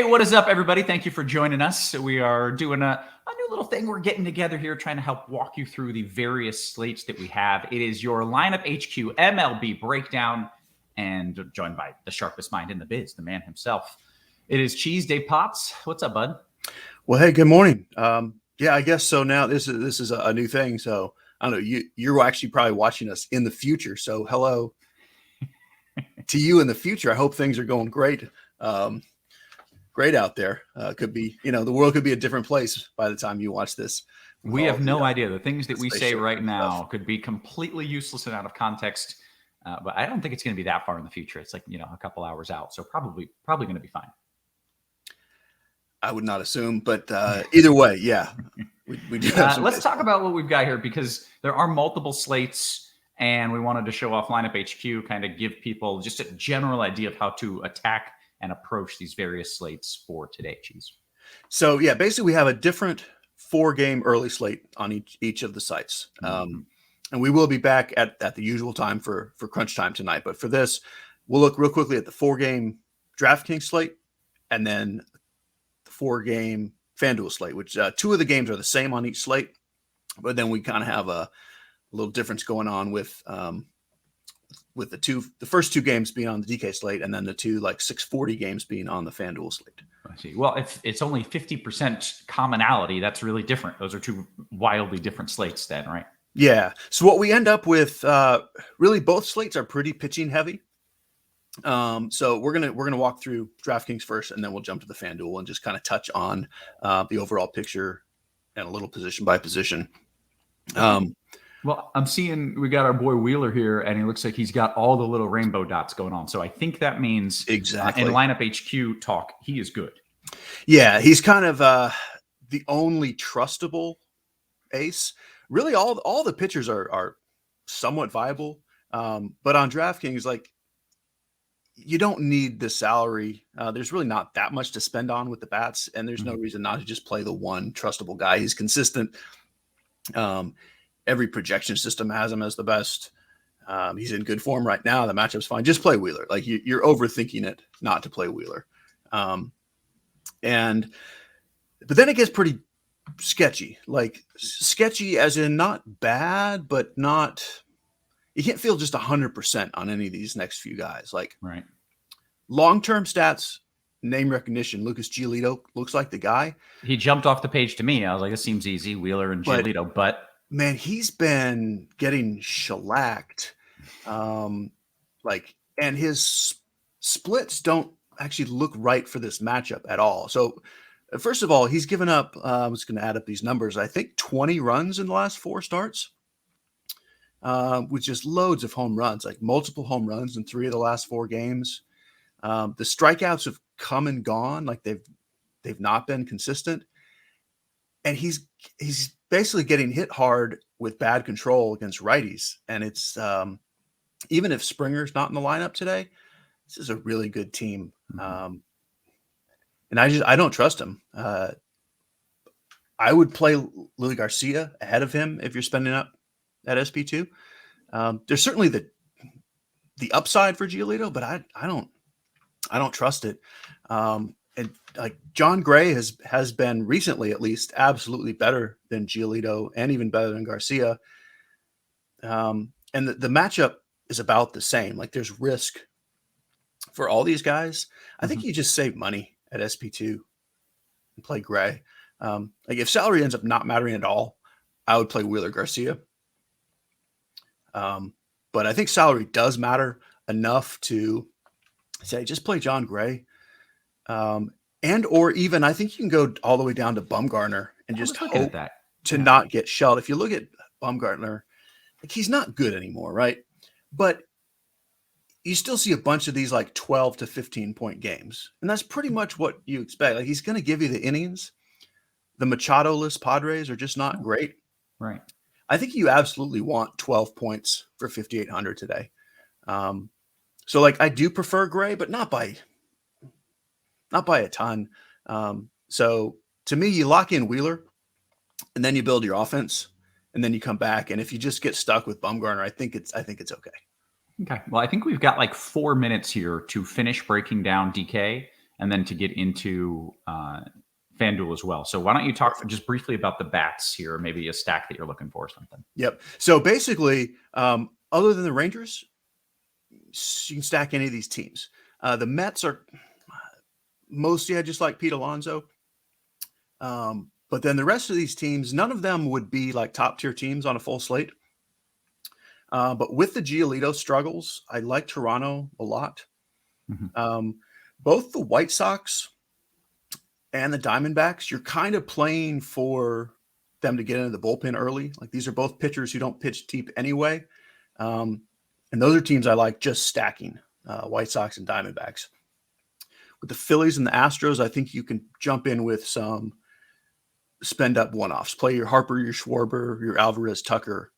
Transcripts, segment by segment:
Hey, what is up, everybody? Thank you for joining us. We are doing a new little thing. We're getting together here, trying to help walk you through the various slates that we have. It is your Lineup HQ MLB breakdown, and joined by the sharpest mind in the biz, the man himself. It is Cheese Day Pops. What's up, bud? Well, hey, good morning. Yeah, I guess so. Now this is a new thing. So I don't know. You're actually probably watching us in the future. So hello to you in the future. I hope things are going great. Great out there. Could be, the world could be a different place by the time you watch this. We have no idea. The things that we say right now could be completely useless and out of context. But I don't think it's going to be that far in the future. It's like, a couple hours out. So probably going to be fine. I would not assume, but either way, yeah. We do let's talk about what we've got here, because there are multiple slates, and we wanted to show off Lineup HQ, kind of give people just a general idea of how to attack and approach these various slates for today, Cheese. So, yeah, basically we have a different 4-game early slate on each of the sites. And we will be back at the usual time for crunch time tonight. But for this, we'll look real quickly at the 4-game DraftKings slate and then the 4-game FanDuel slate, which 2 of the games are the same on each slate. But then we kind of have a little difference going on with the first 2 games being on the DK slate, and then the 2 640 games being on the FanDuel slate. I see. Well, if it's only 50% commonality, that's really different. Those are 2 wildly different slates then, right? Yeah. So what we end up with, really both slates are pretty pitching heavy. So we're gonna walk through DraftKings first, and then we'll jump to the FanDuel and just kind of touch on the overall picture and a little position by position. Well, I'm seeing we got our boy Wheeler here, and he looks like he's got all the little rainbow dots going on. So I think that means exactly in Lineup HQ talk, he is good. Yeah, he's kind of the only trustable ace. Really, all the pitchers are somewhat viable, but on DraftKings, you don't need the salary. There's really not that much to spend on with the bats, and there's no reason not to just play the one trustable guy. He's consistent. Every projection system has him as the best. He's in good form right now. The matchup's fine. Just play Wheeler. You're overthinking it not to play Wheeler. But then it gets pretty sketchy. Sketchy as in not bad, but not. You can't feel just 100% on any of these next few guys. Right. Long-term stats, name recognition. Lucas Giolito looks like the guy. He jumped off the page to me. I was like, this seems easy, Wheeler and Giolito, but man, he's been getting shellacked. And his splits don't actually look right for this matchup at all. So first of all, he's given up, I'm just going to add up these numbers, I think 20 runs in the last 4 starts, with just loads of home runs, multiple home runs in 3 of the last 4 games. The strikeouts have come and gone. They've not been consistent. And he's basically getting hit hard with bad control against righties. And it's even if Springer's not in the lineup today, this is a really good team. And I don't trust him. I would play Lily Garcia ahead of him if you're spending up at SP2. There's certainly the upside for Giolito, but I don't trust it. And John Gray has been recently, at least, absolutely better than Giolito and even better than Garcia. And the matchup is about the same. There's risk for all these guys. I think you just save money at SP2 and play Gray. If salary ends up not mattering at all, I would play Wheeler Garcia. But I think salary does matter enough to say, just play John Gray. Or even I think you can go all the way down to Bumgarner and just hope to not get shelled. If you look at Bumgarner, he's not good anymore, right? But you still see a bunch of these 12 to 15 point games. And that's pretty much what you expect. He's going to give you the innings. The Machado-less Padres are just not great. Right. I think you absolutely want 12 points for 5,800 today. So I do prefer Gray, but not by a ton. So to me, you lock in Wheeler and then you build your offense and then you come back. And if you just get stuck with Bumgarner, I think it's okay. Okay. Well, I think we've got 4 minutes here to finish breaking down DK. and then to get into FanDuel as well. So why don't you talk just briefly about the bats here, maybe a stack that you're looking for or something. Yep. So basically, other than the Rangers, you can stack any of these teams. The Mets are mostly I just like Pete Alonso. But then the rest of these teams, none of them would be like top tier teams on a full slate. But with the Giolito struggles, I like Toronto a lot. Mm-hmm. Both the White Sox and the Diamondbacks, you're kind of playing for them to get into the bullpen early. Like these are both pitchers who don't pitch deep anyway. And those are teams I like just stacking, White Sox and Diamondbacks. With the Phillies and the Astros, I think you can jump in with some spend up one-offs. Play your Harper, your Schwarber, your Alvarez, Tucker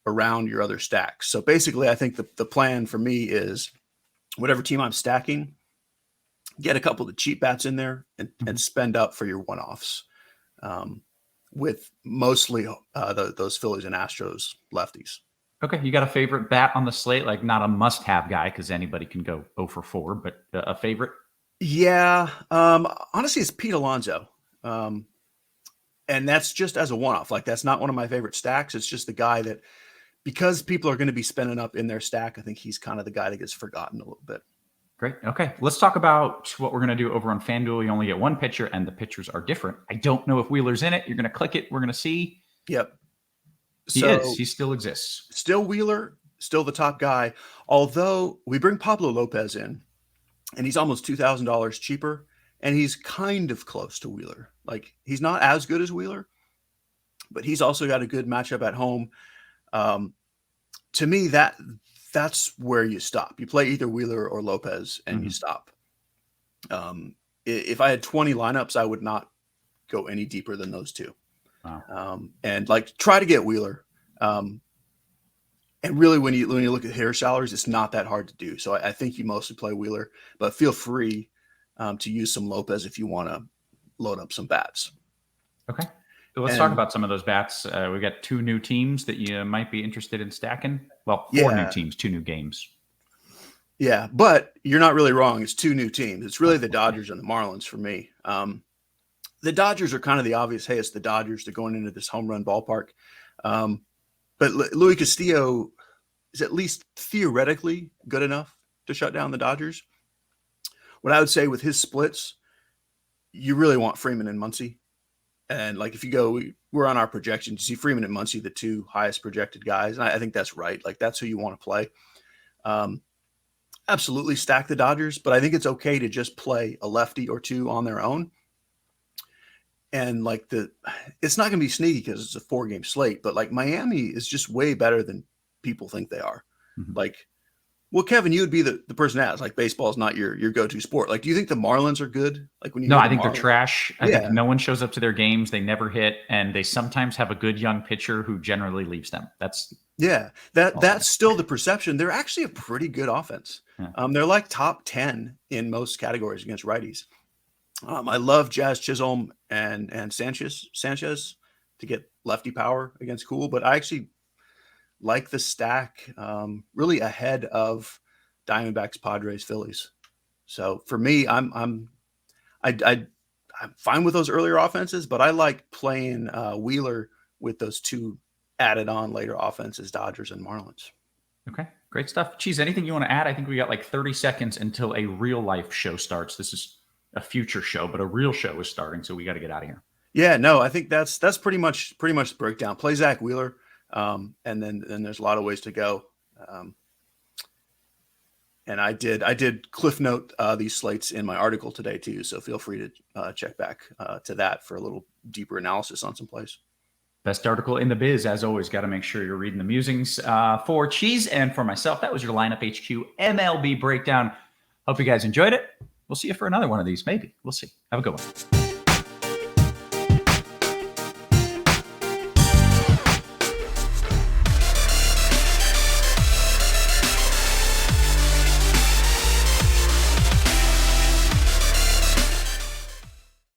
around your other stacks. So basically, I think the plan for me is whatever team I'm stacking, get a couple of the cheap bats in there and spend up for your one-offs with mostly those Phillies and Astros lefties. Okay, you got a favorite bat on the slate? Like not a must-have guy because anybody can go 0 for 4, but a favorite? Yeah, honestly, it's Pete Alonso. And that's just as a one-off. Like that's not one of my favorite stacks. It's just the guy that, because people are going to be spending up in their stack, I think he's kind of the guy that gets forgotten a little bit. Great. Okay. Let's talk about what we're going to do over on FanDuel. You only get one pitcher and the pitchers are different. I don't know if Wheeler's in it. You're going to click it. We're going to see. Yep. He is. He still exists. Still Wheeler, still the top guy. Although we bring Pablo Lopez in and he's almost $2,000 cheaper and he's kind of close to Wheeler. Like he's not as good as Wheeler, but he's also got a good matchup at home. To me, that's where you stop. You play either Wheeler or Lopez and you stop. If I had 20 lineups, I would not go any deeper than those two. Wow. And like try to get Wheeler. And really when you look at hitter salaries, it's not that hard to do. So I think you mostly play Wheeler, but feel free to use some Lopez if you want to load up some bats. Okay. Let's talk about some of those bats. We got 2 new teams that you might be interested in stacking. Well, 4 new teams, 2 new games. Yeah, but you're not really wrong. It's 2 new teams. It's really the Dodgers and the Marlins for me. The Dodgers are kind of the obvious, hey, it's the Dodgers. They're going into this home run ballpark. But Luis Castillo is at least theoretically good enough to shut down the Dodgers. What I would say with his splits, you really want Freeman and Muncy. And like if you go, we're on our projections. You see Freeman and Muncy, the 2 highest projected guys. And I think that's right. Like that's who you want to play. Absolutely stack the Dodgers, but I think it's okay to just play a lefty or 2 on their own. And like it's not going to be sneaky because it's a 4-game slate, but like Miami is just way better than people think they are. Mm-hmm. Like, well, Kevin, you would be the person that like baseball is not your go-to sport. Like, do you think the Marlins are good? Like when you I think they're trash. I think no one shows up to their games. They never hit, and they sometimes have a good young pitcher who generally leaves them. That's still the perception. They're actually a pretty good offense. Yeah. They're like top 10 in most categories against righties. I love Jazz Chisholm and Sanchez to get lefty power against Cool, but I actually like the stack really ahead of Diamondbacks, Padres, Phillies. So for me, I'm fine with those earlier offenses, but I like playing Wheeler with those 2 added on later offenses, Dodgers and Marlins. Okay, great stuff. Cheese, anything you want to add? I think we got like 30 seconds until a real life show starts. This is a future show, but a real show is starting, so we got to get out of here. Yeah, no, I think that's pretty much the breakdown. Play Zach Wheeler. And then there's a lot of ways to go. And I did cliff note these slates in my article today too. So feel free to check back to that for a little deeper analysis on some plays. Best article in the biz, as always. Got to make sure you're reading the musings. For Cheese and for myself, that was your Lineup HQ MLB breakdown. Hope you guys enjoyed it. We'll see you for another one of these. Maybe. We'll see. Have a good one.